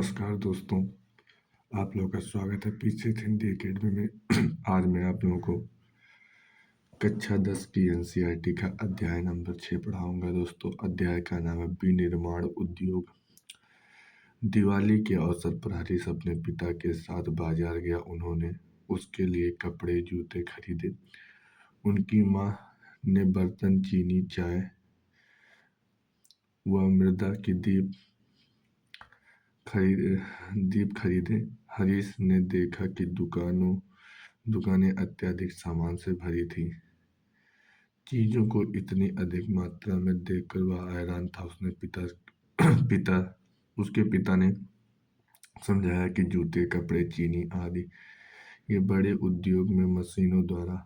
नमस्कार दोस्तों, आप लोगों का स्वागत है पीछे हिंदी एकेडमी में। आज मैं आप लोगों को कक्षा 10 की एनसीईआरटी का अध्याय नंबर 6 पढ़ाऊंगा। दोस्तों, अध्याय का नाम है विनिर्माण उद्योग। दिवाली के अवसर पर हरीश अपने पिता के साथ बाजार गया। उन्होंने उसके लिए कपड़े जूते खरीदे। उनकी माँ ने बर्तन, चीनी, चाय व मृदा की दीप खरीदे। हरीश ने देखा कि दुकानें अत्यधिक सामान से भरी थी। चीजों को इतनी अधिक मात्रा में देखकर वह हैरान था। पिता उसके पिता ने समझाया कि जूते, कपड़े, चीनी आदि ये बड़े उद्योग में मशीनों द्वारा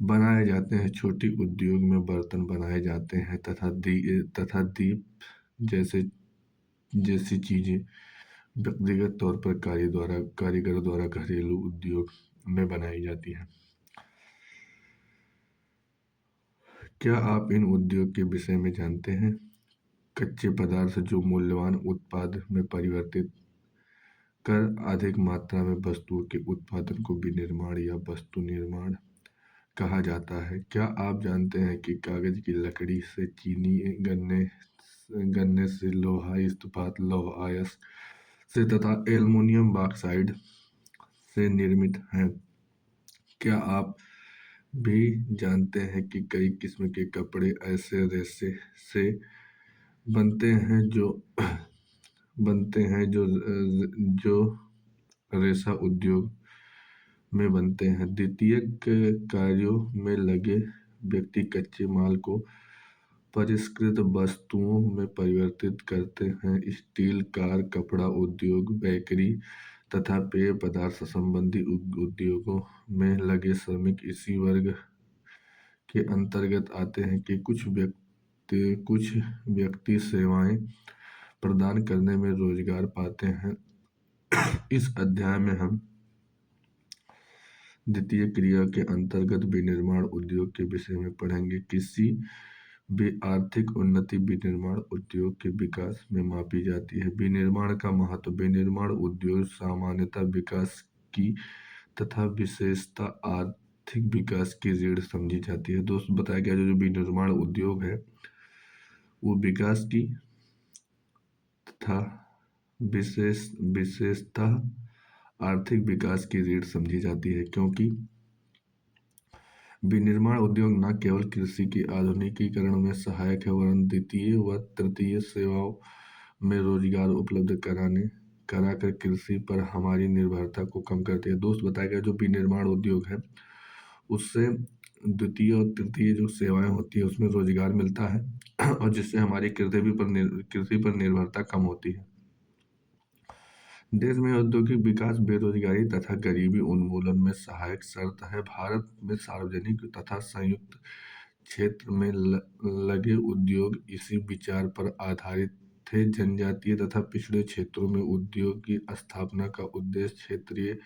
बनाए जाते हैं। छोटी उद्योग में बर्तन बनाए जाते हैं तथा दीप जैसी चीजें व्यक्तिगत तौर पर कारीगरों द्वारा घरेलू उद्योग में बनाई जाती है। क्या आप इन उद्योग के विषय में जानते हैं? कच्चे पदार्थ जो मूल्यवान उत्पाद में परिवर्तित कर अधिक मात्रा में वस्तुओं के उत्पादन को विनिर्माण या वस्तु निर्माण कहा जाता है। क्या आप जानते हैं कि कागज की लकड़ी से चीनी, गन्ने से लोहा इस्पात, लौह अयस्क से तथा एल्युमिनियम बॉक्साइड से निर्मित है? क्या आप भी जानते हैं कि कई किस्म के कपड़े ऐसे रेशे से बनते हैं जो रेशा उद्योग में बनते हैं। द्वितीयक कार्यों में लगे व्यक्ति कच्चे माल को परिष्कृत वस्तुओं में परिवर्तित करते हैं। स्टील, कार, कपड़ा उद्योग, बेकरी तथा पेय पदार्थ संबंधी उद्योगों में लगे श्रमिक इसी वर्ग के अंतर्गत आते हैं कि कुछ व्यक्ति सेवाएं प्रदान करने में रोजगार पाते हैं। इस अध्याय में हम द्वितीय क्रिया के अंतर्गत विनिर्माण उद्योग के विषय में पढ़ेंगे। किसी भी आर्थिक उन्नति विनिर्माण उद्योग के विकास में मापी जाती है। विनिर्माण का महत्व। विनिर्माण उद्योग सामान्यतः विकास की तथा विशेषता आर्थिक विकास की रीढ़ समझी जाती है। दोस्त, बताया गया जो विनिर्माण उद्योग है वो विकास की तथा विशेषता आर्थिक विकास की रीढ़ समझी जाती है, क्योंकि विनिर्माण उद्योग न केवल कृषि के आधुनिकीकरण में सहायक है वरन द्वितीय व तृतीय सेवाओं में रोजगार उपलब्ध कराकर कृषि पर हमारी निर्भरता को कम करते हैं। दोस्त, बताया गया जो विनिर्माण उद्योग है उससे द्वितीय और तृतीय जो सेवाएं होती है उसमें रोजगार मिलता है और जिससे हमारी कृषि पर निर्भरता कम होती है। देश में औद्योगिक विकास बेरोजगारी तथा गरीबी उन्मूलन में सहायक शर्त है। भारत में सार्वजनिक तथा संयुक्त क्षेत्र में लगे उद्योग इसी विचार पर आधारित थे। जनजातीय तथा पिछड़े क्षेत्रों में उद्योग की स्थापना का उद्देश्य क्षेत्रीय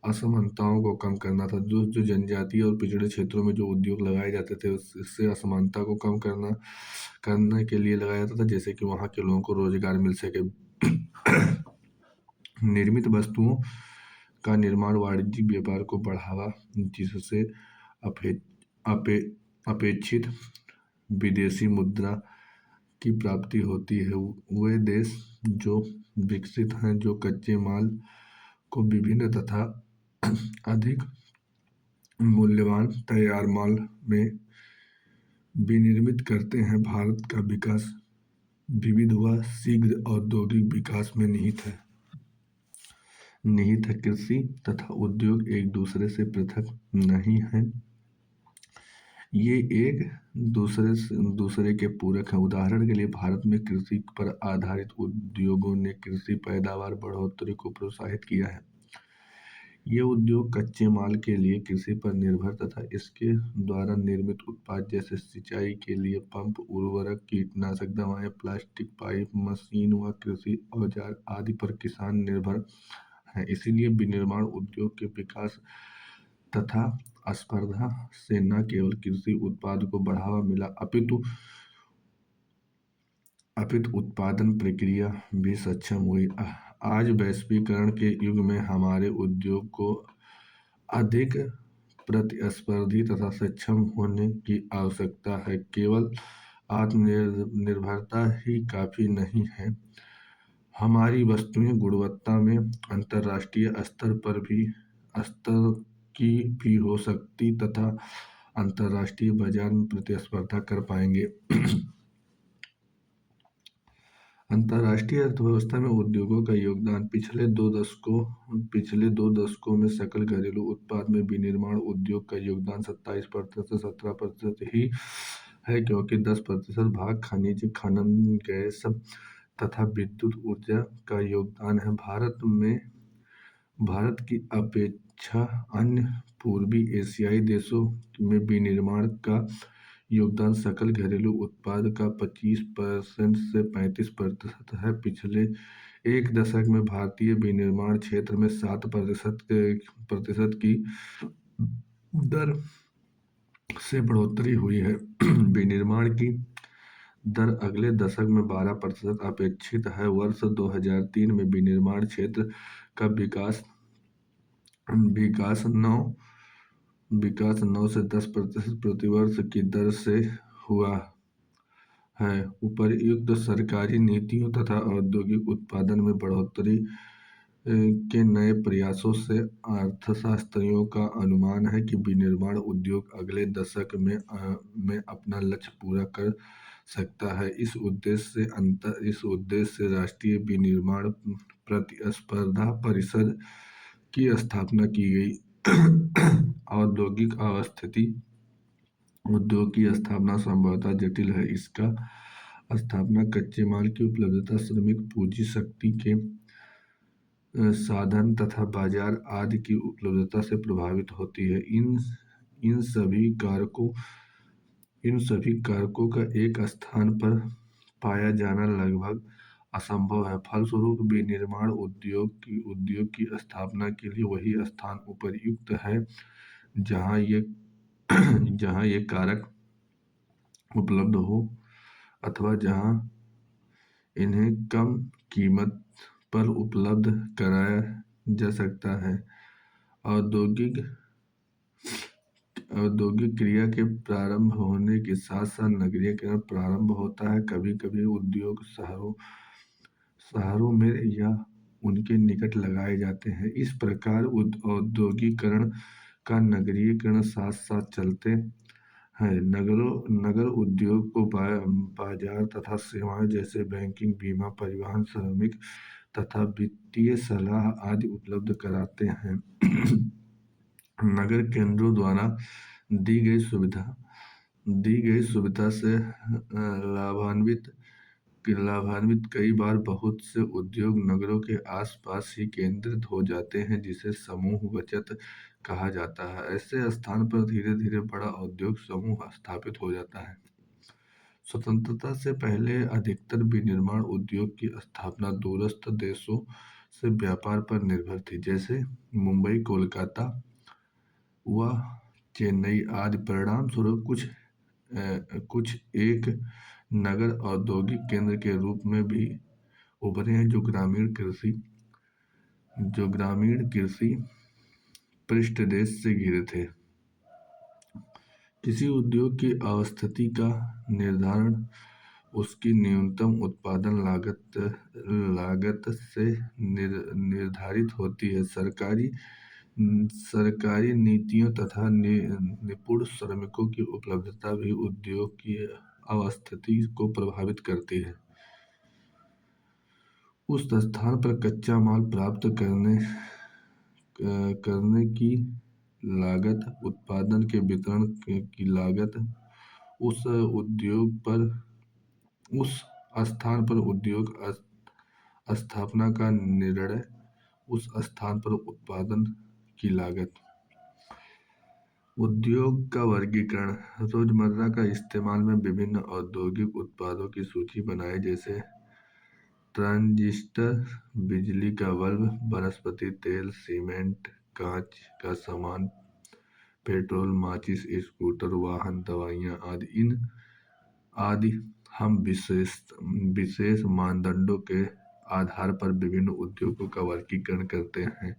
असमानताओं को कम करना था। जो जनजातीय और पिछड़े क्षेत्रों में जो उद्योग लगाए जाते थे उससे असमानता को कम करने के लिए लगाया जाता था, जैसे कि वहाँ के लोगों को रोजगार मिल सके। निर्मित वस्तुओं का निर्माण वाणिज्यिक व्यापार को बढ़ावा, जिससे अपेक्षित विदेशी मुद्रा की प्राप्ति होती है। वे देश जो विकसित हैं जो कच्चे माल को विभिन्न तथा अधिक मूल्यवान तैयार माल में विनिर्मित करते हैं। भारत का विकास विविध व शीघ्र औद्योगिक विकास में निहित है। कृषि तथा उद्योग एक दूसरे से पृथक नहीं है, ये एक दूसरे के पूरक हैं। उदाहरण के लिए भारत में कृषि पर आधारित उद्योगों ने कृषि पैदावार बढ़ोतरी को प्रोत्साहित किया है। ये उद्योग कच्चे माल के लिए कृषि पर निर्भर तथा इसके द्वारा निर्मित उत्पाद जैसे सिंचाई के लिए पंप, उर्वरक, कीटनाशक दवाएं, प्लास्टिक पाइप, मशीन व कृषि औजार आदि पर किसान निर्भर है। इसीलिए विनिर्माण उद्योग के विकास तथा स्पर्धा से न केवल कृषि उत्पाद को बढ़ावा मिला अपितु अपितु उत्पादन प्रक्रिया भी सक्षम हुई। आज वैश्वीकरण के युग में हमारे उद्योग को अधिक प्रतिस्पर्धी तथा सक्षम होने की आवश्यकता है। केवल आत्मनिर्भरता ही काफी नहीं है, हमारी वस्तुएं गुणवत्ता में अंतर्राष्ट्रीय स्तर की भी हो सकती तथा अंतर्राष्ट्रीय बाजार में प्रतिस्पर्धा कर पाएंगे। अंतर्राष्ट्रीय अर्थव्यवस्था में उद्योगों का योगदान पिछले दो दशकों में सकल घरेलू उत्पाद में विनिर्माण उद्योग का योगदान 27% से 17% ही है, क्योंकि 10% भाग खनिज खनन, गैस तथा विद्युत ऊर्जा का योगदान है। भारत की अपेक्षा अन्य पूर्वी एशियाई देशों में विनिर्माण का योगदान सकल घरेलू उत्पाद का 25% से 35% है। पिछले एक दशक में भारतीय विनिर्माण क्षेत्र में 7% की दर से बढ़ोतरी हुई है। विनिर्माण की दर अगले दशक में 12% अपेक्षित है। वर्ष 2003 में विनिर्माण क्षेत्र का विकास 9 से 10% प्रतिवर्ष की दर से हुआ है। उपर्युक्त सरकारी नीतियों तथा औद्योगिक उत्पादन में बढ़ोतरी के नए प्रयासों से अर्थशास्त्रियों का अनुमान है कि विनिर्माण उद्योग अगले दशक में अपना लक्ष्य पूरा कर सकता है। इस उद्देश्य से राष्ट्रीय विनिर्माण प्रतिस्पर्धा परिषद की स्थापना की गई। औद्योगिक उद्योग की स्थापना संभवतः जटिल है। इसका स्थापना कच्चे माल की उपलब्धता, श्रमिक पूंजी शक्ति के साधन तथा बाजार आदि की उपलब्धता से प्रभावित होती है। इन सभी कारकों का एक स्थान पर पाया जाना लगभग असंभव है। फलस्वरूप विनिर्माण उद्योग की स्थापना के लिए वही स्थान उपयुक्त है जहां ये कारक उपलब्ध हो अथवा जहां इन्हें कम कीमत पर उपलब्ध कराया जा सकता है। औद्योगिक क्रिया के प्रारंभ होने के साथ साथ नगरीकरण प्रारंभ होता है। कभी कभी उद्योग शहरों में या उनके निकट लगाए जाते हैं। इस प्रकार औद्योगिकरण का नगरीकरण साथ साथ चलते हैं। नगर उद्योग को बाजार तथा सेवाएं जैसे बैंकिंग, बीमा, परिवहन, श्रमिक तथा वित्तीय सलाह आदि उपलब्ध कराते हैं। नगर केंद्रों द्वारा दी गई सुविधा से लाभान्वित कई बार बहुत से उद्योग नगरों के आसपास ही केंद्रित हो जाते हैं, जिसे समूह बचत कहा जाता है। ऐसे स्थान पर धीरे धीरे बड़ा औद्योगिक समूह स्थापित हो जाता है। स्वतंत्रता से पहले अधिकतर विनिर्माण उद्योग की स्थापना दूरस्थ देशों से व्यापार पर निर्भर थी, जैसे मुंबई, कोलकाता व चेन्नई आदि। परिणाम स्वरूप कुछ एक नगर औद्योगिक केंद्र के रूप में भी उभरे हैं, जो ग्रामीण कृषि पृष्ठदेश से घिरे थे। किसी उद्योग की अवस्थिति का निर्धारण उसकी न्यूनतम उत्पादन लागत से निर्धारित होती है। सरकारी नीतियों तथा निपुण श्रमिकों की उपलब्धता भी उद्योग की अवस्थिति को प्रभावित करती है। उस स्थान पर कच्चा माल प्राप्त करने की लागत, उत्पादन के वितरण की लागत, उस स्थान पर उद्योग स्थापना का निर्णय, उस स्थान पर उत्पादन की लागत। उद्योग का वर्गीकरण। रोजमर्रा का इस्तेमाल में विभिन्न औद्योगिक उत्पादों की सूची बनाएं, जैसे ट्रांजिस्टर, बिजली का बल्ब, वनस्पति तेल, सीमेंट, कांच का सामान, पेट्रोल, माचिस, स्कूटर, वाहन, दवाइयाँ आदि। हम विशेष विशेष मानदंडों के आधार पर विभिन्न उद्योगों का वर्गीकरण करते हैं।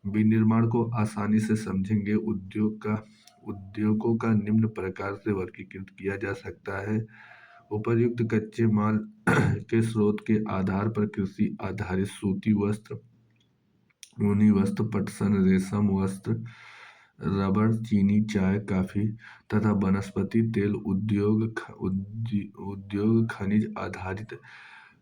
विनिर्माण को आसानी से समझेंगे। उद्योगों का निम्न प्रकार से वर्गीकृत किया जा सकता है। उपर्युक्त कच्चे माल के स्रोत के आधार पर कृषि आधारित सूती वस्त्र, ऊनी वस्त्र, पटसन, रेशम वस्त्र, रबर, चीनी, चाय, कॉफी तथा वनस्पति तेल उद्योग, खनिज आधारित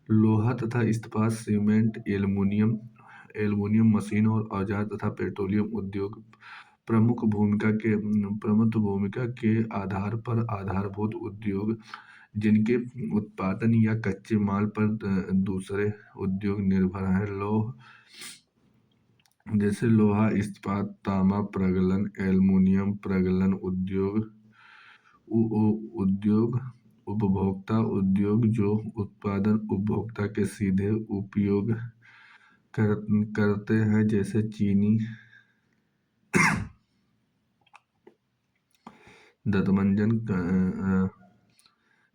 लोहा तथा इस्पात, सीमेंट, एल्युमीनियम मशीन और औजार तथा पेट्रोलियम उद्योग प्रमुख भूमिका के आधार पर आधारभूत उद्योग जिनके उत्पादन या कच्चे माल पर दूसरे उद्योग निर्भर हैं। जैसे लोहा इस्पात, तांबा प्रगलन, एल्युमीनियम प्रगलन उद्योग, उपभोक्ता उद्योग जो उत्पादन उपभोक्ता के सीधे उपयोग करते हैं, जैसे चीनी, दंतमंजन,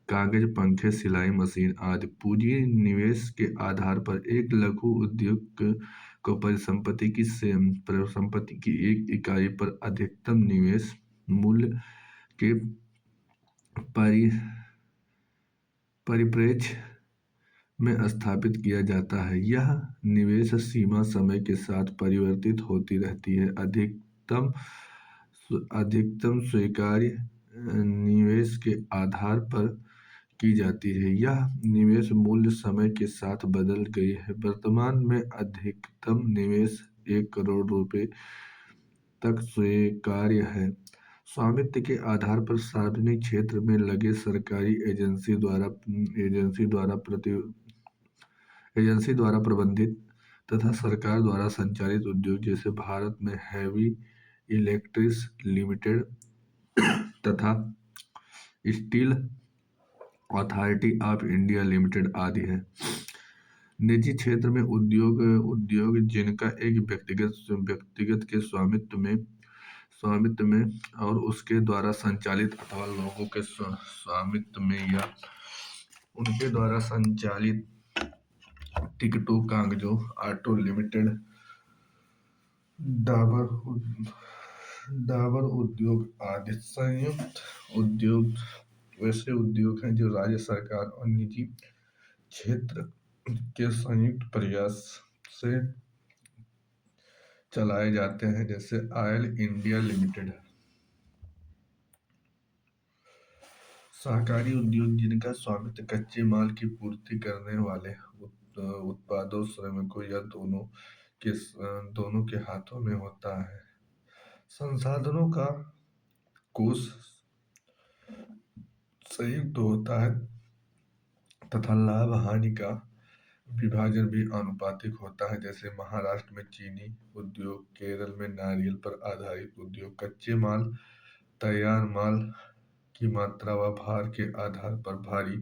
कागज, पंखे, सिलाई मशीन आदि। पूंजी निवेश के आधार पर एक लघु उद्योग को परिसंपत्ति की एक इकाई पर अधिकतम निवेश मूल्य के परिप्रेक्ष्य में स्थापित किया जाता है। यह निवेश सीमा समय के साथ परिवर्तित होती रहती है। अधिकतम स्वीकार्य निवेश के आधार पर की जाती है। यह निवेश मूल्य समय के साथ बदल गई है। वर्तमान में अधिकतम निवेश 1 करोड़ रुपए तक स्वीकार्य है। स्वामित्व के आधार पर सार्वजनिक क्षेत्र में लगे सरकारी एजेंसी द्वारा प्रबंधित तथा सरकार द्वारा संचालित उद्योग, जैसे भारत में हेवी इलेक्ट्रिक्स लिमिटेड तथा steel authority of India limited आदि है। निजी क्षेत्र में उद्योग जिनका एक व्यक्तिगत के स्वामित्व में और उसके द्वारा संचालित अथवा लोगों के स्वामित्व में या उनके द्वारा संचालित टिकटों, कागजों, ऑटो लिमिटेड, डाबर उद्योग आदि। संयुक्त उद्योग वैसे उद्योग हैं जो राज्य सरकार और निजी क्षेत्र के संयुक्त प्रयास से चलाए जाते हैं, जैसे ऑयल इंडिया लिमिटेड। सहकारी उद्योग जिनका स्वामित्व कच्चे माल की पूर्ति करने वाले उत्पादों, श्रमिकों या दोनों के हाथों में होता है। संसाधनों का कोष संयुक्त होता है तथा लाभ हानि का विभाजन भी आनुपातिक होता है, जैसे महाराष्ट्र में चीनी उद्योग, केरल में नारियल पर आधारित उद्योग, कच्चे माल, तैयार माल की मात्रा व भार के आधार पर भारी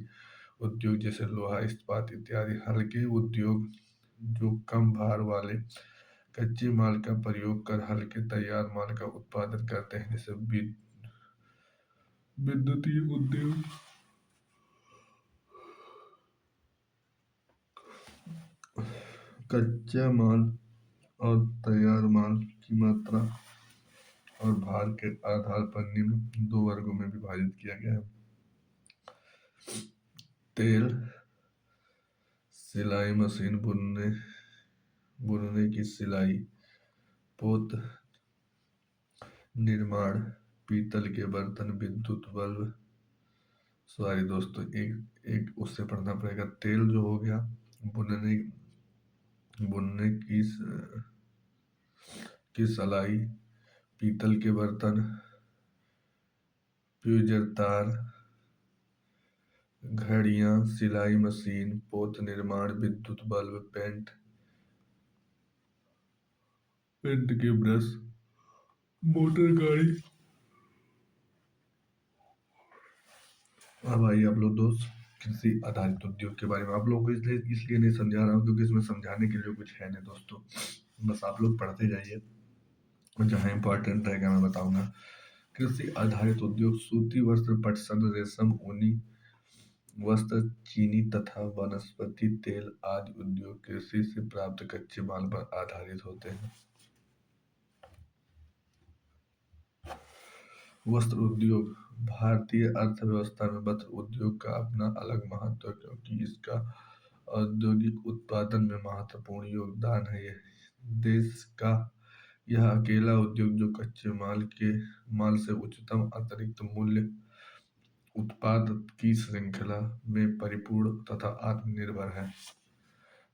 उद्योग जैसे लोहा, इस्पात इत्यादि। हल्के उद्योग जो कम भार वाले कच्चे माल का प्रयोग कर हल्के तैयार माल का उत्पादन करते हैं, जैसे विद्युतीय उद्योग। कच्चा माल और तैयार माल की मात्रा और भार के आधार पर निम्न 2 वर्गों में विभाजित किया गया है। तेल, सिलाई मशीन, बुनने की सिलाई, पोत निर्माण, पीतल के बर्तन, विद्युत बल्ब। सॉरी दोस्तों, एक उससे पढ़ना पड़ेगा। तेल जो हो गया, बुनने की सलाई, पीतल के बर्तन, फ्यूजर तार, घड़ियां, सिलाई मशीन, पोत निर्माण, विद्युत बल्ब, पेंट के ब्रश, मोटर गाड़ी। अब आइए आप लोग दोस्त कृषि आधारित उद्योग के बारे में। आप लोगों को इसलिए नहीं समझा रहा हूँ क्योंकि इसमें समझाने के लिए कुछ है नहीं दोस्तों, बस आप लोग पढ़ते जाइए, जहाँ इंपॉर्टेंट रहेगा मैं बताऊंगा। कृषि आधारित उद्योग सूती वस्त्र, पटसन, रेशम, ऊनी वस्त्र, चीनी तथा वनस्पति तेल आदि उद्योग कृषि से प्राप्त कच्चे माल पर आधारित होते हैं। वस्त्र उद्योग भारतीय अर्थव्यवस्था में वस्त्र उद्योग का अपना अलग महत्व है, क्योंकि इसका औद्योगिक उत्पादन में महत्वपूर्ण योगदान है। यह देश का यह अकेला उद्योग जो कच्चे माल से उच्चतम अतिरिक्त मूल्य उत्पाद की श्रृंखला में परिपूर्ण तथा आत्मनिर्भर है।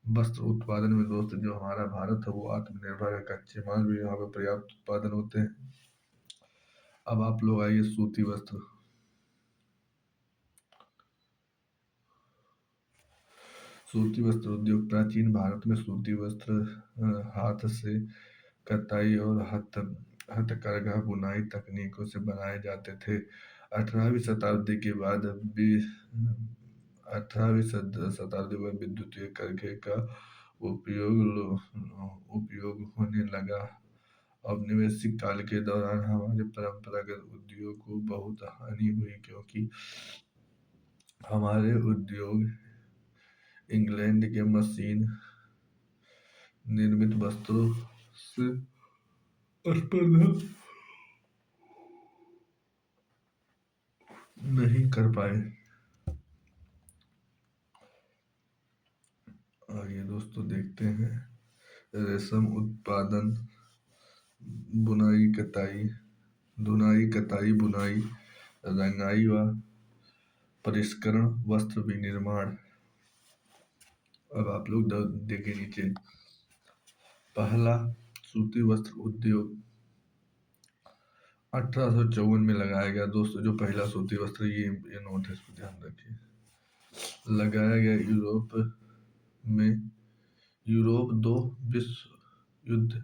वस्त्र उत्पादन में दोस्त जो हमारा भारत है वो आत्मनिर्भर है, कच्चे माल भी यहाँ पे पर्याप्त उत्पादन होते हैं। अब आप लोग आइए सूती वस्त्र। सूती वस्त्र उद्योग प्राचीन भारत में सूती वस्त्र हाथ से कताई और हथकरघा बुनाई तकनीकों से बनाए जाते थे। 18वीं शताब्दी के बाद भी 18वीं शताब्दी में विद्युतीय करघे का उपयोग होने लगा। औपनिवेशिक काल के दौरान हमारे परंपरागत उद्योग को बहुत हानि हुई, क्योंकि हमारे उद्योग इंग्लैंड के मशीन निर्मित वस्त्रों से स्पर्धा नहीं कर पाए। आइए दोस्तों देखते हैं रेशम उत्पादन, धुनाई, कताई, बुनाई, रंगाई व परिष्करण, वस्त्र विनिर्माण। अब आप लोग देखिए नीचे। पहला सूती वस्त्र उद्योग 1854 में लगाया गया। दोस्तों जो पहला सूती वस्त्र ये नोट है, इसको ध्यान रखिए। लगाया गया यूरोप दो विश्व युद्ध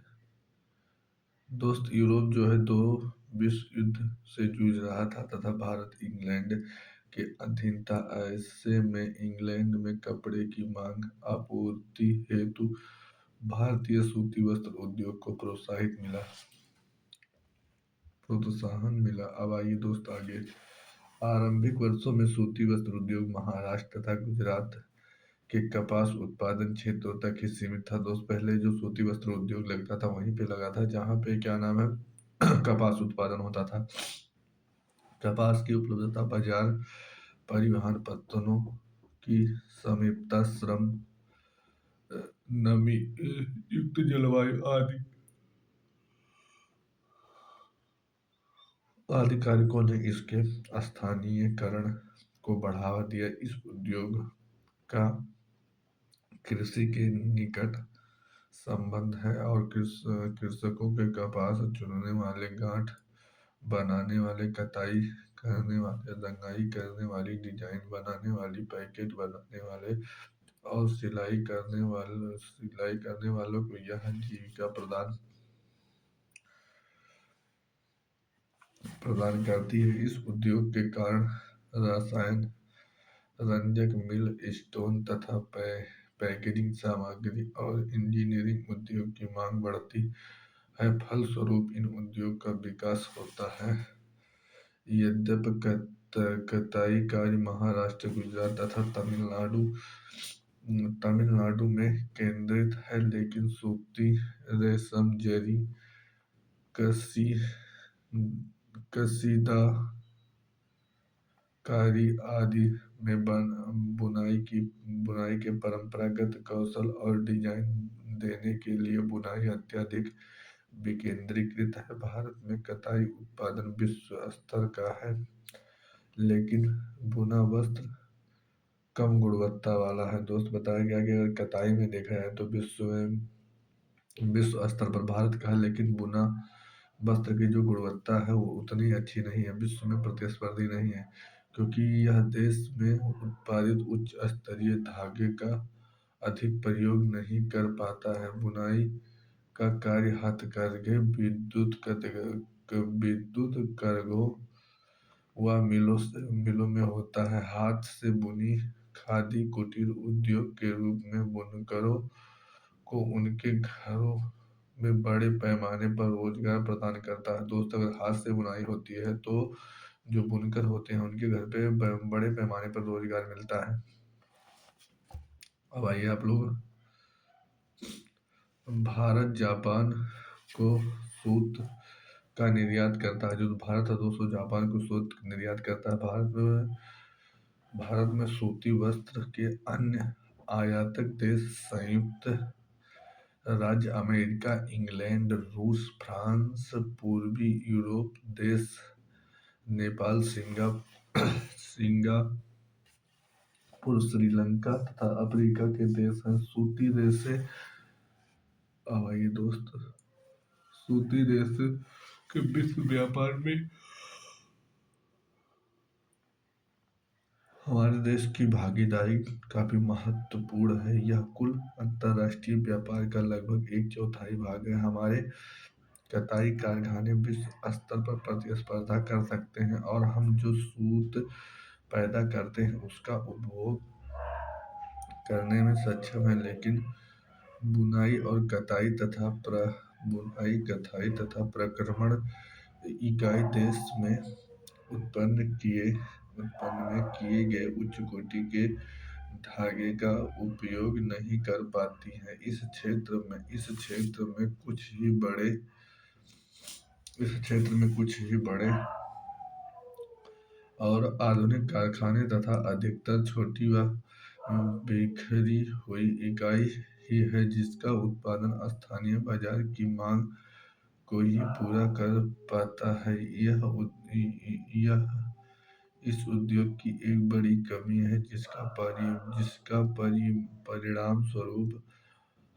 दोस्त यूरोप जो है दो विश्व युद्ध से जूझ रहा था तथा भारत इंग्लैंड के अधीन था। ऐसे में इंग्लैंड में कपड़े की मांग आपूर्ति हेतु भारतीय सूती वस्त्र उद्योग को प्रोत्साहन मिला। अब आइए दोस्त आगे। आरंभिक वर्षों में सूती वस्त्र उद्योग महाराष्ट्र तथा गुजरात के कपास उत्पादन क्षेत्रों तक ही सीमित था। दोस्त पहले जो सूती वस्त्र उद्योग लगता था वहीं पे लगा था जहाँ पे क्या नाम है कपास उत्पादन होता था। कपास की उपलब्धता, बाजार, परिवहन, पत्तनों की समीपता, श्रम, नमी युक्त जलवायु आदि कारकों ने इसके स्थानीयकरण को बढ़ावा दिया। इस उद्योग का कृषि के निकट संबंध है और कृषकों के कपास चुनने वाले, गांठ बनाने वाले, कताई करने वाले, रंगाई करने वाली, डिजाइन बनाने वाली, पैकेट बनाने वाले और सिलाई करने वालों को यह जीविका प्रदान करती है। इस उद्योग के कारण रसायन, रंजक मिल, स्टोन तथा पैकेजिंग सामग्री और इंजीनियरिंग उद्योग की मांग बढ़ती है। फलस्वरूप इन उद्योग का विकास होता है। यद्यपि कताई कार्य महाराष्ट्र, गुजरात तथा तमिलनाडु में केंद्रित है, लेकिन सूती, रेशम, जरी, कशीदाकारी आदि में बुनाई के परंपरागत कौशल और डिजाइन देने के लिए बुनाई अत्यधिक विकेंद्रीकृत है। भारत में कताई उत्पादन विश्व स्तर का है, लेकिन बुना वस्त्र कम गुणवत्ता वाला है। दोस्त बताया गया कि अगर कताई में देखा जाए तो विश्व स्तर पर भारत का है, लेकिन बुना वस्त्र की जो गुणवत्ता है वो उतनी अच्छी नहीं है, विश्व में प्रतिस्पर्धी नहीं है, क्योंकि यह देश में उत्पादित उच्च स्तरीय धागे का अधिक प्रयोग नहीं कर पाता है। बुनाई का कार्य हथकरघे, विद्युत करघों व मिलों में होता है। हाथ से बुनी खादी कुटीर उद्योग के रूप में बुनकरों को उनके घरों में बड़े पैमाने पर रोजगार प्रदान करता है। दोस्तों अगर हाथ से बुनाई होती है तो जो बुनकर होते हैं उनके घर पे बड़े पैमाने पर रोजगार मिलता है। अब आइए आप लोग, भारत जापान को सूत का निर्यात करता है। जो भारत है दोस्तों जापान को सूत निर्यात करता है। भारत में सूती वस्त्र के अन्य आयातक देश संयुक्त राज्य अमेरिका, इंग्लैंड, रूस, फ्रांस, पूर्वी यूरोप देश, नेपाल, सिंगापुर, श्रीलंका तथा अफ्रीका के देश हैं। सूती रेशे, अब आइए दोस्त, सूती रेशे के विश्व व्यापार में हमारे देश की भागीदारी काफी महत्वपूर्ण है। यह कुल अंतर्राष्ट्रीय व्यापार का लगभग एक चौथाई भाग है। हमारे कताई कारखाने विश्व स्तर पर प्रतिस्पर्धा कर सकते हैं और हम जो सूत पैदा करते हैं उसका उपभोग करने में सक्षम हैं। लेकिन बुनाई और कताई तथा प्रक्रमण इकाई देश में उत्पन्न में किए गए उच्च कोटि के धागे का उपयोग नहीं कर पाती है। इस क्षेत्र में कुछ ही बड़े और आधुनिक कारखाने तथा अधिकतर छोटी व बिखरी हुई इकाई ही है जिसका उत्पादन स्थानीय बाजार की मांग को ही पूरा कर पाता है। यह इस उद्योग की एक बड़ी कमी है जिसका परिणाम स्वरूप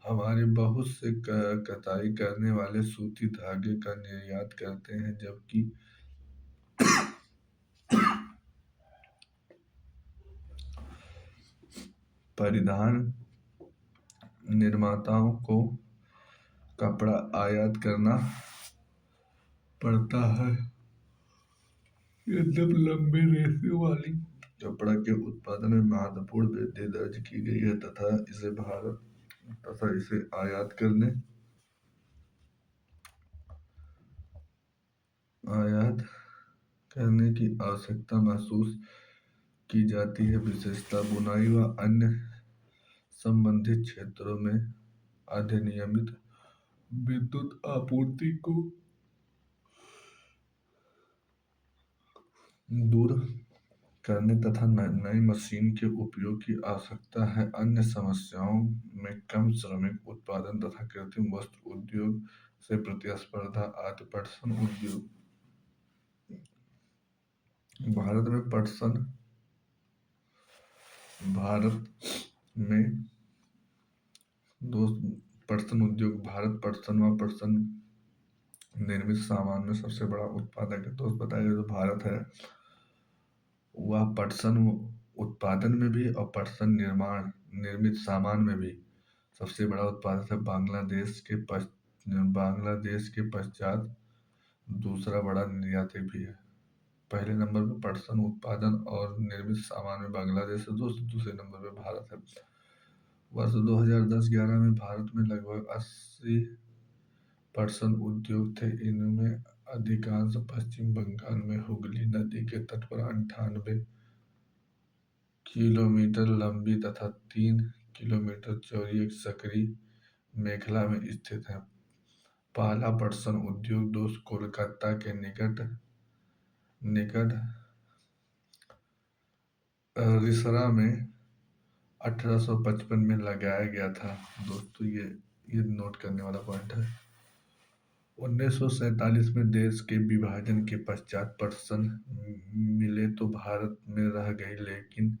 हमारे बहुत से कताई करने वाले सूती धागे का निर्यात करते हैं, जबकि परिधान निर्माताओं को कपड़ा आयात करना पड़ता है। यद्यपि लंबे रेशे वाली कपड़ा के उत्पादन में महत्वपूर्ण वृद्धि दर्ज की गई है तथा इसे आयात करने की आवश्यकता महसूस की जाती है। विशेषतः बुनाई व अन्य संबंधित क्षेत्रों में अधिनियमित विद्युत आपूर्ति को दूर करने तथा नई मशीन के उपयोग की आवश्यकता है। अन्य समस्याओं में कम श्रमिक उत्पादन तथा कृत्रिम वस्त्र उद्योग से प्रतिस्पर्धा आदि। पटसन उद्योग, भारत में पटसन उद्योग भारत पटसन व पटसन निर्मित सामान में सबसे बड़ा उत्पादक है। दोस्त बताइए, जो भारत है वह पटसन उत्पादन में भी और पटसन निर्मित सामान में भी सबसे बड़ा उत्पादक है। बांग्लादेश के पश्चात दूसरा बड़ा निर्यातक भी है। पहले नंबर पर पटसन उत्पादन और निर्मित सामान में बांग्लादेश है दोस्त, दूसरे नंबर पर भारत है। वर्ष 2010-11 में भारत में लगभग 80 पटसन उद्योग थे। इनमें अधिकांश पश्चिम बंगाल में हुगली नदी के तट पर 98 किलोमीटर लंबी तथा 3 किलोमीटर चौड़ी एक सकरी मेखला में स्थित है। पहला पटसन उद्योग दोस्त कोलकाता के निकट रिसरा में 1855 में लगाया गया था। दोस्तों ये नोट करने वाला पॉइंट है। 1947 में देश के विभाजन के पश्चात पटसन मिलें तो भारत में रह गई, लेकिन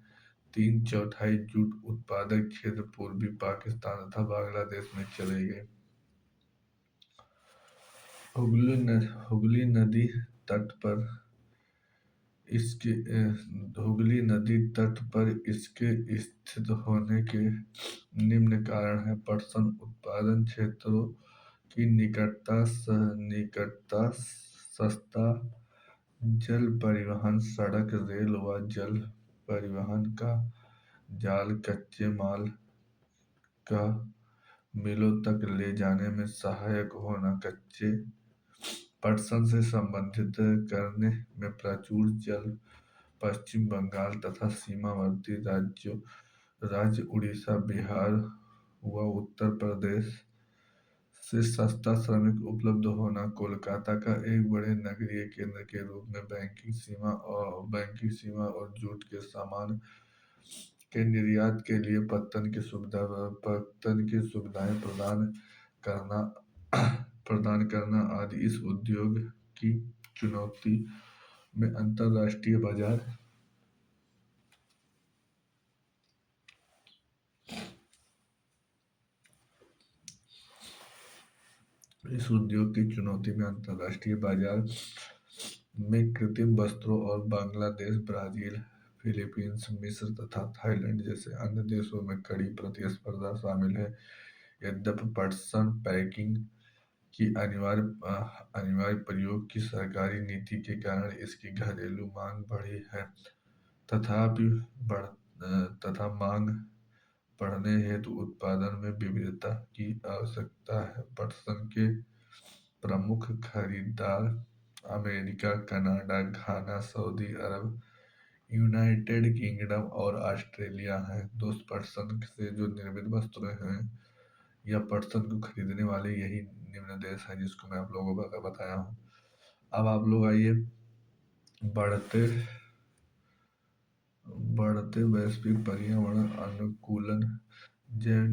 3/4 जूट उत्पादक क्षेत्र पूर्वी पाकिस्तान तथा बांग्लादेश में चले गए। हुगली नदी तट पर इसके स्थित होने के निम्न कारण हैं। पटसन उत्पादन क्षेत्रों की निकटता, सस्ता जल परिवहन, सड़क, रेल व जल परिवहन का जाल, कच्चे माल का मिलों तक ले जाने में सहायक होना, कच्चे पटसन से संबंधित करने में प्रचुर जल पश्चिम बंगाल तथा सीमावर्ती राज्य उड़ीसा, बिहार व उत्तर प्रदेश से सस्ता श्रमिक उपलब्ध होना, कोलकाता का एक बड़े नगरीय केंद्र के रूप में बैंकिंग सीमा और जूट के सामान के निर्यात के लिए पत्तन की सुविधाएं करना प्रदान करना आदि इस उद्योग की चुनौती में अंतरराष्ट्रीय बाजार इस उद्योग की चुनौती में अंतरराष्ट्रीय बाजार में कृत्रिम वस्त्रों और बांग्लादेश, ब्राजील, फिलीपींस, मिस्र तथा थाईलैंड जैसे अन्य देशों में कड़ी प्रतिस्पर्धा शामिल है। यद्यपि पटसन पैकिंग की अनिवार्य प्रयोग की सरकारी नीति के कारण इसकी घरेलू मांग बढ़ी है। तथापि तथा मांग बढ़ने हेतु उत्पादन में विविधता की आवश्यकता है। पटसन के प्रमुख खरीदार अमेरिका, कनाडा, घाना, सऊदी अरब, यूनाइटेड किंगडम और ऑस्ट्रेलिया हैं। दोस्त, पटसन से जो निर्मित वस्त्रें हैं या पटसन को खरीदने वाले यही निम्न देश हैं जिसको मैं आप लोगों को बताया हूँ। अब आप लोग आइए बढ़ते बढ़ते वैश्विक पर्यावरण अनुकूलन जैव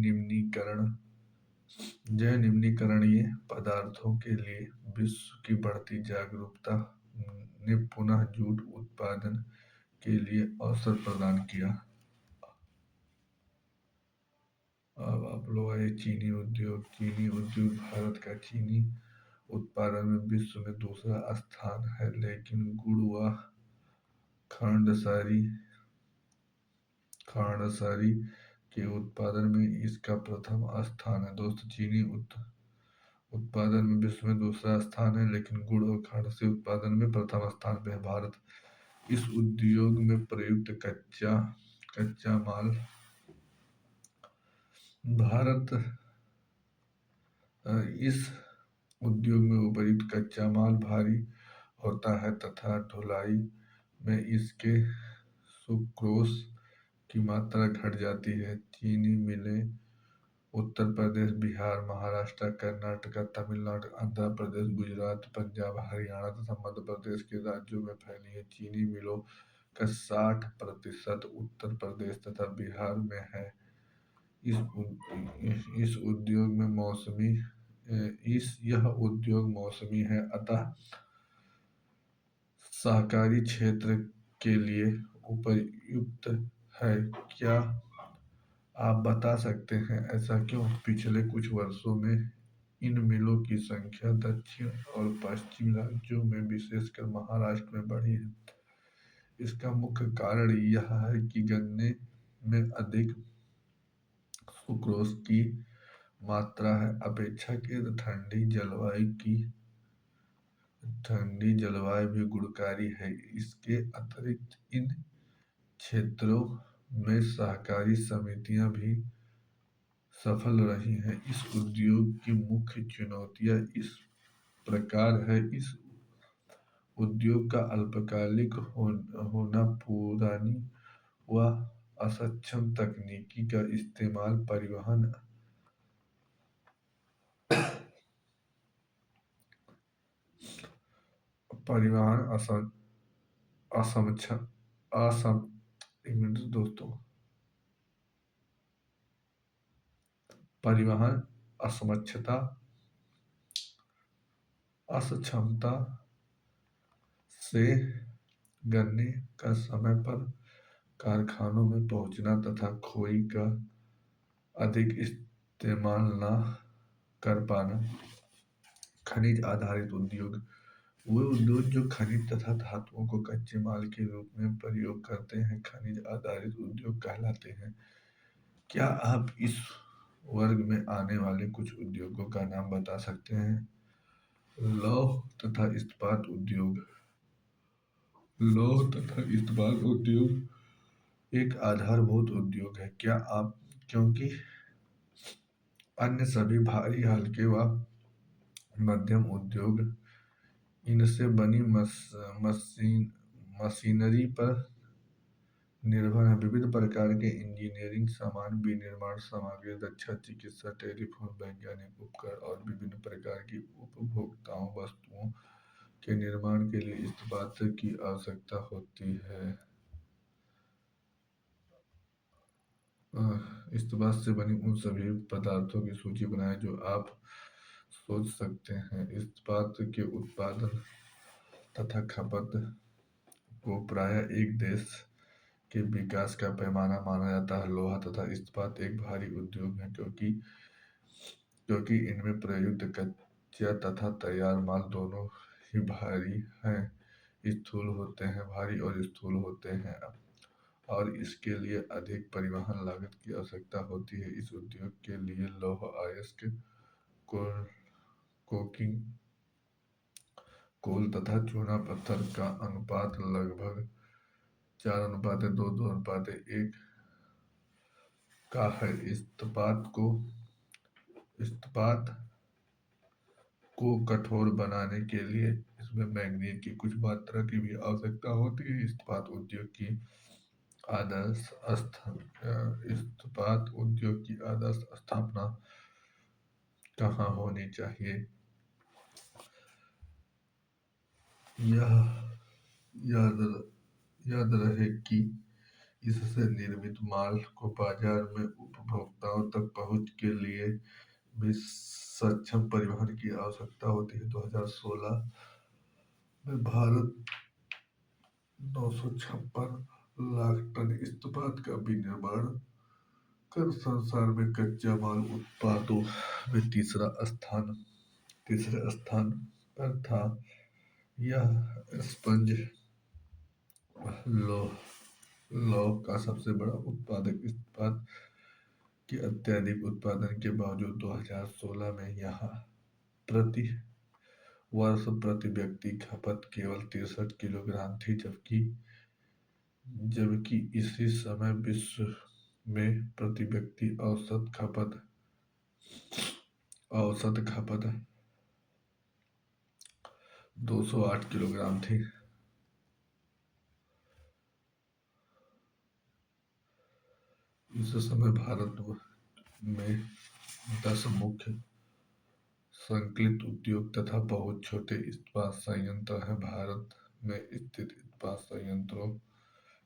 निम्नीकरणीय पदार्थों के लिए विश्व की बढ़ती जागरूकता ने पुनः जूट उत्पादन के लिए अवसर प्रदान किया। अब आप लोग आए चीनी उद्योग भारत का चीनी उत्पादन में विश्व में दूसरा स्थान है, लेकिन गुड़ व खांडसारी के उत्पादन में इसका प्रथम स्थान है। दोस्तों, चीनी उत्पादन में विश्व में दूसरा स्थान है, लेकिन गुड़ और खांडसारी उत्पादन में प्रथम स्थान पे है भारत। इस उद्योग में प्रयुक्त कच्चा माल भारत इस उद्योग में उपयुक्त कच्चा माल भारी होता है तथा ढुलाई में इसके सुक्रोज की मात्रा घट जाती है। चीनी मिलें उत्तर प्रदेश, बिहार, महाराष्ट्र, कर्नाटक, तमिलनाडु, आंध्र प्रदेश, गुजरात, पंजाब, हरियाणा तथा मध्य प्रदेश के राज्यों में फैली है। चीनी मिलों का 60% उत्तर प्रदेश तथा बिहार में है। यह उद्योग मौसमी है, अतः सहकारी क्षेत्र के लिए उपयुक्त है। क्या आप बता सकते हैं ऐसा क्यों? पिछले कुछ वर्षों में इन मिलों की संख्या दक्षिण और पश्चिम राज्यों में, विशेषकर महाराष्ट्र में बढ़ी है। इसका मुख्य कारण यह है कि गन्ने में अधिक सुक्रोज की मात्रा है। अपेक्षाकृत ठंडी जलवायु भी गुणकारी है। इसके अतिरिक्त इन क्षेत्रों में सहकारी समितियां भी सफल रही हैं। इस उद्योग की मुख्य चुनौतियां इस प्रकार है। इस उद्योग का अल्पकालिक होना, पुरानी व असक्षम तकनीकी का इस्तेमाल, परिवहन असक्षम असम एक मिनट दोस्तों परिवहन अक्षमता से गन्ने का समय पर कारखानों में पहुंचना तथा खोई का अधिक इस्तेमाल न कर पाना। खनिज आधारित उद्योग वे उद्योग जो खनिज तथा धातुओं को कच्चे माल के रूप में प्रयोग करते हैं, खनिज आधारित उद्योग कहलाते हैं। क्या आप इस वर्ग में आने वाले कुछ उद्योगों का नाम बता सकते हैं? लौह तथा इस्पात उद्योग एक आधारभूत उद्योग है। क्योंकि अन्य सभी भारी, हल्के व मध्यम उद्योग इनसे बनी मशीन मशीनरी पर निर्भर है। विविध प्रकार के इंजीनियरिंग सामान, विनिर्माण सामग्री, रक्षा, चिकित्सा, टेलीफोन, वैज्ञानिक उपकरण और विभिन्न प्रकार की उपभोक्ताओं वस्तुओं के निर्माण के लिए इस्पात की आवश्यकता होती है। इस्पात से बनी उन सभी पदार्थों की सूची बनाएं जो आप सोच सकते हैं। इस्पात के उत्पादन तथा खपत को प्रायः एक देश के विकास का पैमाना माना जाता है। लोहा तथा इस्पात एक भारी उद्योग है क्योंकि इनमें प्रयुक्त कच्चा तथा तैयार माल दोनों ही भारी भारी और स्थूल होते हैं और इसके लिए अधिक परिवहन लागत की आवश्यकता होती है। इस उद्योग के लिए लौह अयस्क, कोल, कोकिंग कोल तथा चूना पत्थर का अनुपात लगभग 4:2, 2:1 का है। इस्पात को कठोर बनाने के लिए इसमें मैंगनीज की कुछ मात्रा की भी आवश्यकता होती है। आदर्श इस्पात उद्योग की आदर्श स्थापना कहाँ होनी चाहिए? यह याद याद रहे कि इससे निर्मित माल को बाजार में उपभोक्ताओं तक पहुंच के लिए भी सक्षम परिवहन की आवश्यकता होती है। 2016 में भारत 956 लाख टन इस्पात का विनिर्माण कर संसार में कच्चा माल उत्पादों में तीसरे स्थान पर था। यह स्पंज लौह का सबसे बड़ा उत्पादक इस्पात के अत्यधिक उत्पादन के बावजूद 2016 में यहाँ प्रति वर्ष प्रति व्यक्ति खपत केवल 63 किलोग्राम थी, जबकि इसी समय विश्व में प्रति व्यक्ति औसत खपत 208 किलोग्राम थी। इस समय भारत में 10 मुख्य संकलित उद्योग तथा बहुत छोटे इस्पात संयंत्र हैं। भारत में स्थित इस्पात संयंत्रों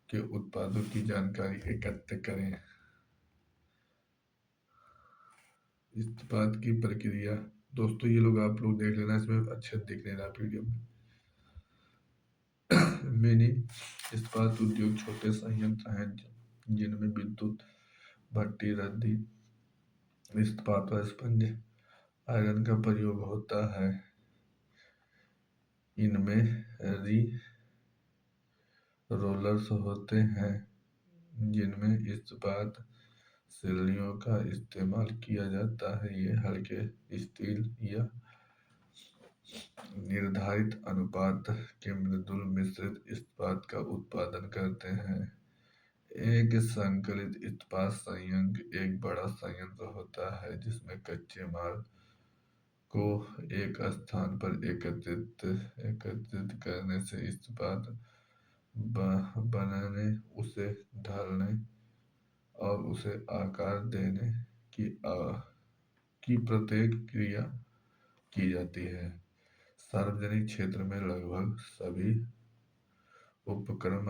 के उत्पादों की जानकारी एकत्र करें। इस्पात की प्रक्रिया दोस्तों ये लोग आप लोग देख लेना, इसमें अच्छे दिख नहीं रहा वीडियो में। मिनी इस्पात उद्योग छोटे संयंत्र हैं जिनमें विद्युत भट्टी, रद्दी, इस्पात और स्पंज आयरन का प्रयोग होता है। इनमें रोलर्स होते हैं जिनमें इस्पात सिल्लियों का इस्तेमाल किया जाता है। ये हल्के स्टील या निर्धारित अनुपात के मृदुल मिश्रित इस्पात का उत्पादन करते हैं। एक संकलित इस्पात संयंत्र एक बड़ा संयंत्र होता है जिसमें कच्चे माल को एक स्थान पर एकत्रित करने से इस्पात बनाने, उसे ढालने और उसे आकार देने की प्रत्येक क्रिया की जाती है। सार्वजनिक क्षेत्र में लगभग सभी उपक्रम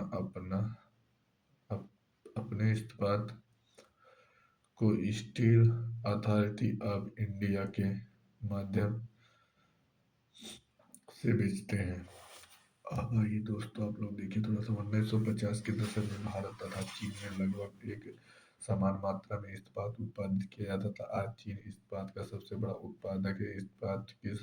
अपने इस्पात को स्टील अथॉरिटी ऑफ इंडिया के माध्यम से बेचते हैं। अब आइए दोस्तों आप लोग देखिए थोड़ा सा 1950 के दशक में भारत तथा चीन में लगभग एक समान मात्रा में इस्पात उत्पादित किया जाता था। आज चीन इस्पात का सबसे बड़ा उत्पादक है। इस्पात की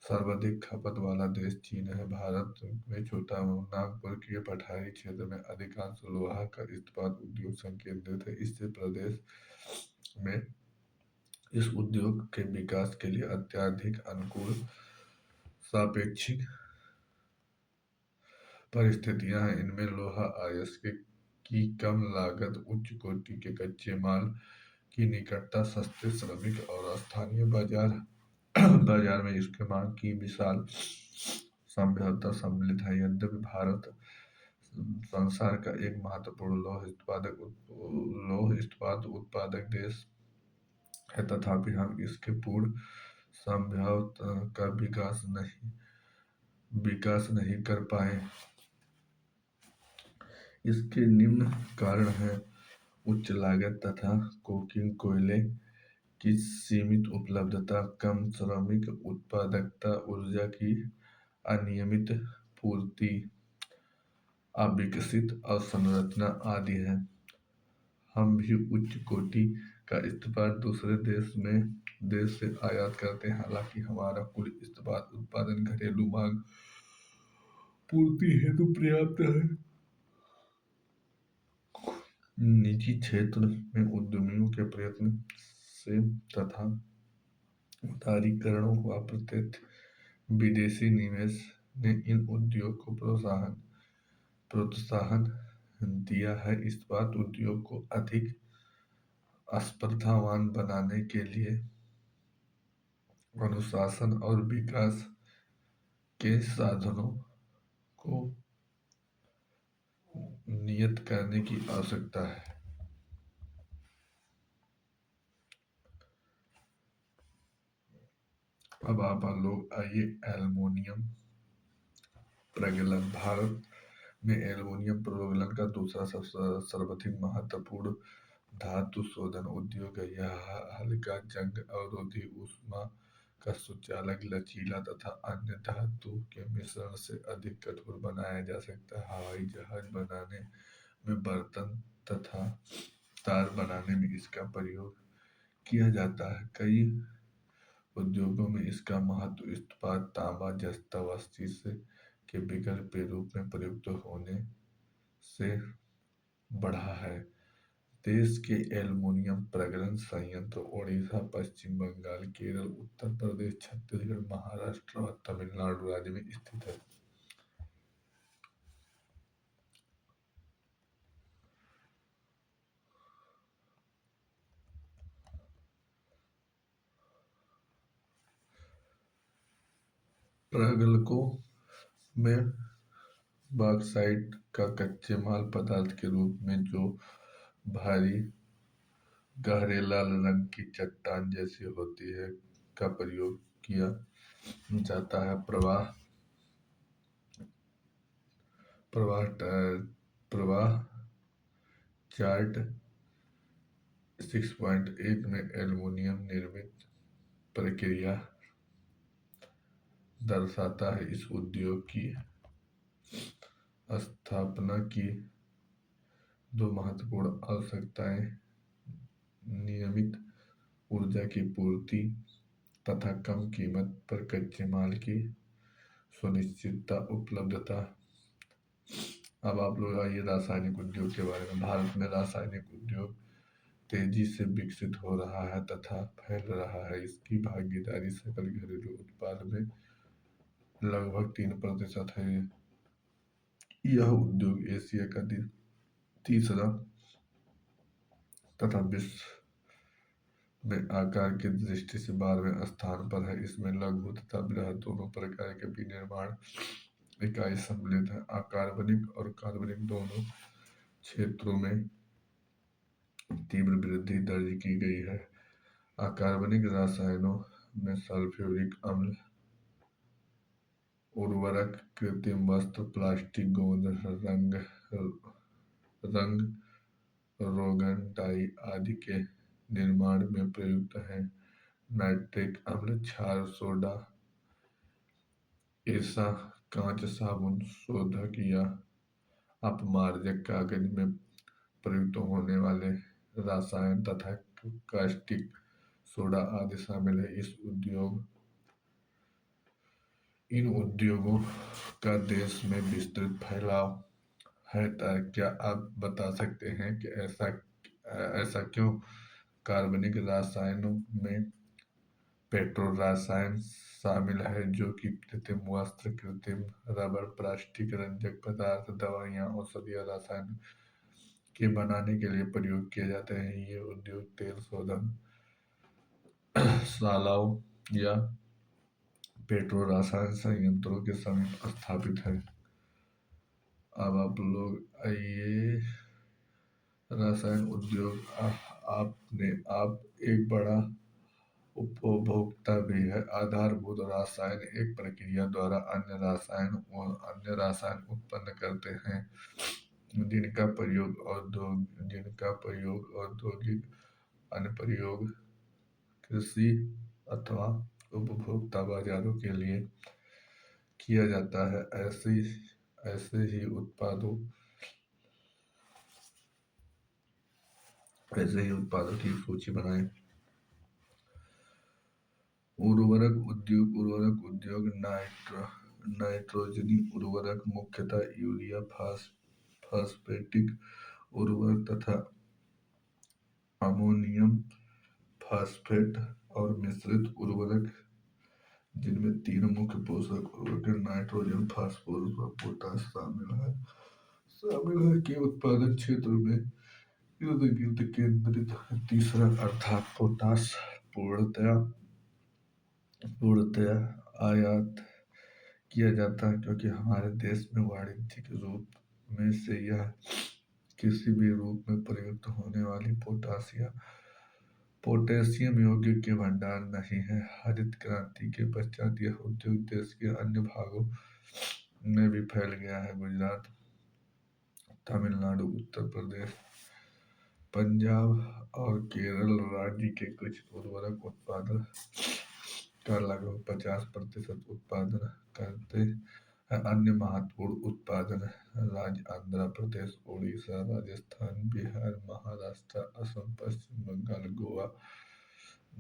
सर्वाधिक खपत वाला देश चीन है। भारत में छोटा नागपुर के पठारी क्षेत्र में अधिकांश लोहा का इस्पात उद्योग संकेंद्रित है। इससे प्रदेश में इस उद्योग के विकास के लिए अत्यधिक अनुकूल सापेक्षिक परिस्थितियां हैं। इनमें लोहा अयस्क की कम लागत, उच्च कोटि के कच्चे माल की निकटता, सस्ते श्रमिक और स्थानीय बाजार में इसके मांग की विशाल संभवतः सम्मिलित है। यद्यपि भारत संसार का एक महत्वपूर्ण लौह इस्पात उत्पादक देश है, तथापि हम इसके पूर्ण संभाव्यता का विकास नहीं कर पाए। इसके निम्न कारण हैं: उच्च लागत तथा कोकिंग कोयले की सीमित उपलब्धता, कम श्रमिक उत्पादकता, ऊर्जा की अनियमित पूर्ति, अविकसित अवसंरचना आदि है। हम भी उच्च कोटि का इस्पात दूसरे देश से आयात करते हैं। हालांकि हमारा कुल इस्पात उत्पादन घरेलू मांग पूर्ति हेतु पर्याप्त है। निजी क्षेत्र में उद्यमियों के प्रयत्न से तथा उदारीकरणों व अप्रत्यक्ष विदेशी निवेश ने इन उद्योग को प्रोत्साहन दिया है। इस्पात उद्योग को अधिक स्पर्धावान बनाने के लिए अनुशासन और विकास के साधनों को नियत करने की आवश्यकता है। अब आप लोग आइए एल्युमिनियम प्रगलन। भारत में एल्युमिनियम प्रगलन का दूसरा सर्वाधिक महत्वपूर्ण धातु शोधन उद्योग है। यह हल्का, जंग अवरोधी, ऊष्मा का सुचालक, लचीला तथा अन्य धातु के मिश्रण से अधिक कठोर बनाया जा सकता है। हवाई जहाज बनाने में, बर्तन तथा तार बनाने में इसका प्रयोग किया जाता है। कई उद्योगों में इसका महत्व इस्पात, तांबा, जस्ता व शीशे के विकल्प के रूप में प्रयुक्त होने से बढ़ा है। देश के एल्युमिनियम प्रगलन संयंत्र ओडिशा, पश्चिम बंगाल, केरल, उत्तर प्रदेश, छत्तीसगढ़, महाराष्ट्र और तमिलनाडु राज्य में स्थित है। प्रगलकों में बॉक्साइट का कच्चे माल पदार्थ के रूप में, जो भारी गहरे लाल रंग की चट्टान जैसी होती है, का प्रयोग किया जाता है। प्रवाह चार्ट 6.1 में एल्युमिनियम निर्मित प्रक्रिया दर्शाता है। इस उद्योग की स्थापना की दो महत्वपूर्ण आवश्यकताएं नियमित ऊर्जा की पूर्ति तथा कम कीमत पर कच्चे माल की सुनिश्चितता उपलब्धता। अब आप लोग आइए रासायनिक उद्योग के बारे में। भारत में रासायनिक उद्योग तेजी से विकसित हो रहा है तथा फैल रहा है। इसकी भागीदारी सकल घरेलू उत्पाद में लगभग 3% है। यह उद्योग एशिया का तीसरा तथा विश्व में आकार की दृष्टि से 12वें स्थान पर है। इसमें लघु तथा बृहद दोनों प्रकार के विनिर्माण इकाई सम्मिलित है। अकार्बनिक और कार्बनिक दोनों क्षेत्रों में तीव्र वृद्धि दर्ज की गई है। अकार्बनिक रसायनों में सल्फ्यूरिक अम्ल, उर्वरक, कृत्रिम वस्त्र, प्लास्टिक गोंद, रंग रोगन, डाई आदि के निर्माण में प्रयुक्त है। नाइट्रिक अम्ल, क्षार, सोडा, ऐसा कांच, साबुन, शोधक या अपमार्जक, कागज में प्रयुक्त होने वाले रसायन तथा कास्टिक सोडा आदि शामिल है। इन उद्योगों का देश में विस्तृत फैलाव है। क्या आप बता सकते हैं कि ऐसा क्यों? कार्बनिक रसायनों में पेट्रो रसायन शामिल है, जो कि कृत्रिम वस्त्र, कृत्रिम रबर, प्लास्टिक, रंजक पदार्थ, दवाइयाँ, औषधीय रसायन के बनाने के लिए प्रयोग किए जाते हैं। ये उद्योग तेल शोधन शालाओं या पेट्रो रसायन संयंत्रों के समीप स्थापित है। अब आइए, रसायन उद्योग आप एक बड़ा उपभोक्ता भी है। आधारभूत रसायन एक प्रक्रिया द्वारा अन्य रसायन उत्पन्न करते हैं जिनका प्रयोग औद्योगिक अनुप्रयोग, कृषि अथवा उपभोक्ता बाजारों के लिए किया जाता है। ऐसे ही उत्पादों की सूची बनाएं। उर्वरक उद्योग नाइट्रोजनी उर्वरक मुख्यतः यूरिया, फास्फेटिक उर्वरक तथा अमोनियम फास्फेट और मिश्रित उर्वरक, जिनमें तीन मुख्य पोषक उर्वरक नाइट्रोजन, फास्फोरस और पोटाश शामिल है के उत्पादन क्षेत्र में इर्द गिर्द केंद्रित है। तीसरा अर्थात पोटाश पूर्णतया आयात किया जाता है, क्योंकि हमारे देश में वाणिज्यिक रूप में से यह किसी भी रूप में प्रयुक्त होने वाली पोटेशियम योग्य के भंडार नहीं है। हरित क्रांति के पश्चात यह उद्योग देश के अन्य भागों में भी फैल गया है। गुजरात, तमिलनाडु, उत्तर प्रदेश, पंजाब और केरल राज्य के कुछ उर्वरक उत्पादन का लगभग 50% उत्पादन करते हैं। अन्य महत्वपूर्ण उत्पादन राज्य आंध्र प्रदेश, उड़ीसा, राजस्थान, बिहार, महाराष्ट्र, असम, पश्चिम बंगाल, गोवा,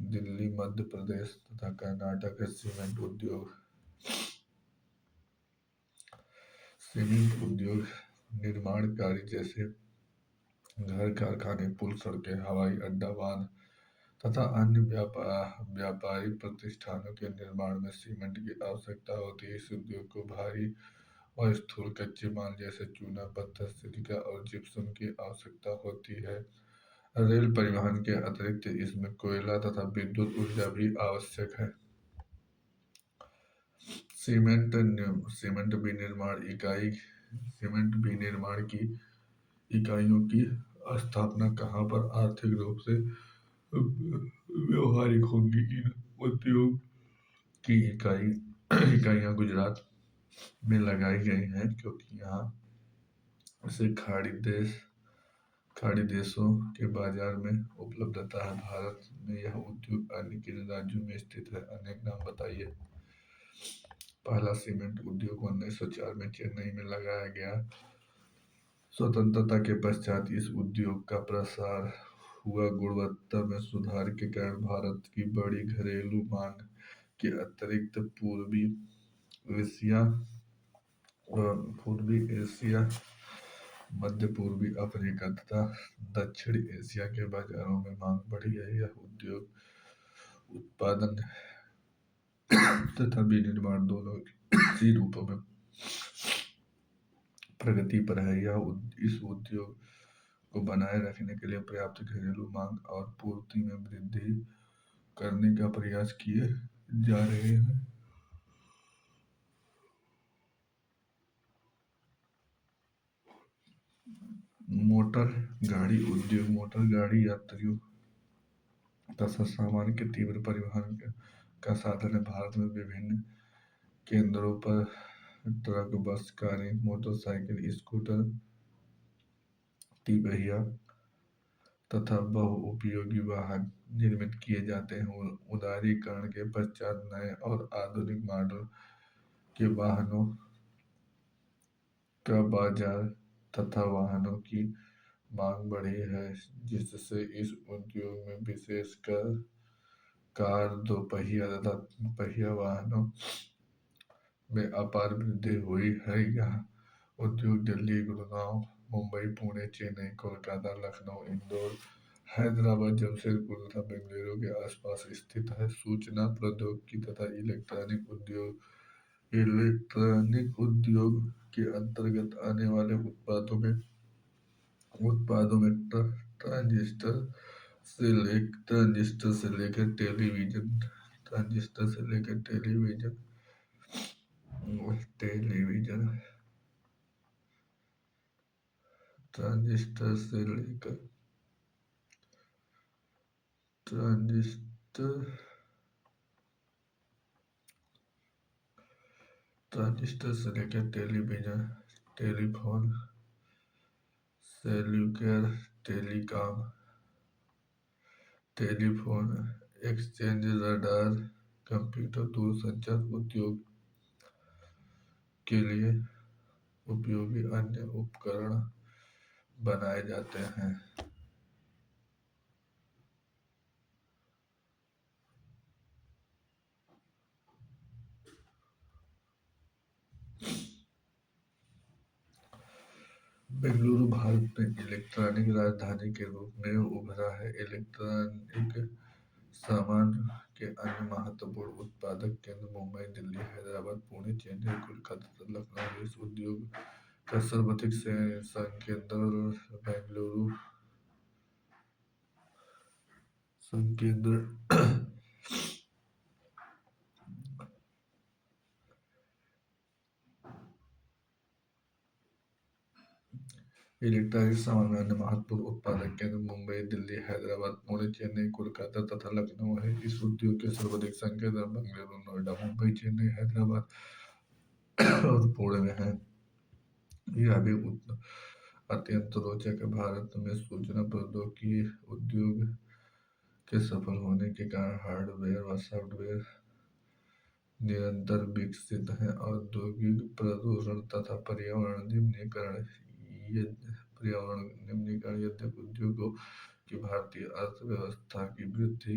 दिल्ली, मध्य प्रदेश तथा कर्नाटक है। सीमेंट उद्योग निर्माण कार्य जैसे घर, कारखाने, पुल, सड़कें, हवाई अड्डा, बांध तथा अन्य व्यापारिक प्रतिष्ठानों के निर्माण में सीमेंट की आवश्यकता होती है। इस उद्योग को भारी और स्थूल कच्चे माल जैसे चूना, पत्थर, सिलिका और जिप्सम की आवश्यकता होती है। रेल परिवहन के अतिरिक्त इसमें कोयला तथा विद्युत ऊर्जा भी आवश्यक है। सीमेंट विनिर्माण की इकाइयों की स्थापना कहाँ पर आर्थिक रूप से व्यवहारिक होंगी? इन उद्योग की इकाइयाँ गुजरात में लगाई गई हैं, क्योंकि यहाँ से खाड़ी देशों के बाजार में उपलब्धता है। भारत में यह उद्योग अन्य किन राज्यों में स्थित है? अनेक नाम बताइए। पहला सीमेंट उद्योग 1904 में चेन्नई में लगाया गया। स्वतंत्रता के पश्चात इस उद्योग का प्रसार हुआ। गुणवत्ता में सुधार के कारण भारत की बड़ी घरेलू मांग के अतिरिक्त पूर्वी एशिया, मध्य पूर्वी अफ्रीका तथा दक्षिण एशिया के बाजारों में मांग बढ़ी है। यह उद्योग उत्पादन तथा विनिर्माण दोनों ही रूपों में प्रगति पर है। इस उद्योग को बनाए रखने के लिए पर्याप्त घरेलू मांग और पूर्ति में वृद्धि करने का प्रयास किए जा रहे हैं। मोटर गाड़ी उद्योग मोटर गाड़ी यात्रियों तथा सामान के तीव्र परिवहन का साधन है। भारत में विभिन्न केंद्रों पर ट्रक, बस, कारें, मोटरसाइकिल, स्कूटर, तिपहिया तथा बहुउपयोगी वाहन निर्मित किए जाते हैं। उदारीकरण के पश्चात नए और आधुनिक मॉडल के वाहनों का बाजार तथा वाहनों की मांग बढ़ी है, जिससे इस उद्योग में विशेषकर कार, दोपहिया तथा पहिया वाहनों में अपार वृद्धि हुई है। यह उद्योग दिल्ली, गुड़गांव, मुंबई, पुणे, चेन्नई, कोलकाता, लखनऊ, इंदौर, हैदराबाद, जमशेदपुर तथा बेंगलुरु के आसपास स्थित है। सूचना प्रौद्योगिकी तथा इलेक्ट्रॉनिक उद्योग के अंतर्गत आने वाले उत्पादों में ट्रांजिस्टर से लेकर टेलीविजन, टेलीविजन, ट्रांजिस्टर से लेकर ट्रांजिस्टर ट्रांजिस्टर से लेकर television, telephone, cellular, telecom, telephone exchange, radar, computer, दूरसंचार उद्योग के लिए उपयोगी अन्य उपकरण बनाए जाते हैं। बेंगलुरु भारत में इलेक्ट्रॉनिक राजधानी के रूप में उभरा है। इलेक्ट्रॉनिक सामान के अन्य महत्वपूर्ण उत्पादक केंद्र मुंबई, दिल्ली, हैदराबाद, पुणे, चेन्नई, कोलकाता तथा लखनऊ हैं। इस उद्योग का सर्वाधिक संकेंद्र बेंगलुरु संकेंद्र इलेक्ट्रॉनिक सामान में अन्य महत्वपूर्ण उत्पादक केंद्र मुंबई, दिल्ली, हैदराबाद, पुणे, चेन्नई, कोलकाता तथा लखनऊ है। इस उद्योग के सर्वाधिक संकेंद्र बेंगलुरु, नोएडा, मुंबई, चेन्नई, हैदराबाद और पुणे में है। यह भी अत्यंत रोचक है। भारत में सूचना प्रौद्योगिकी उद्योग के सफल होने के कारण हार्डवेयर व सॉफ्टवेयर निरंतर विकसित हैं। औद्योगिक प्रदूषण तथा पर्यावरण निम्नीकरण यद्यपि उद्योगों की भारतीय अर्थव्यवस्था की वृद्धि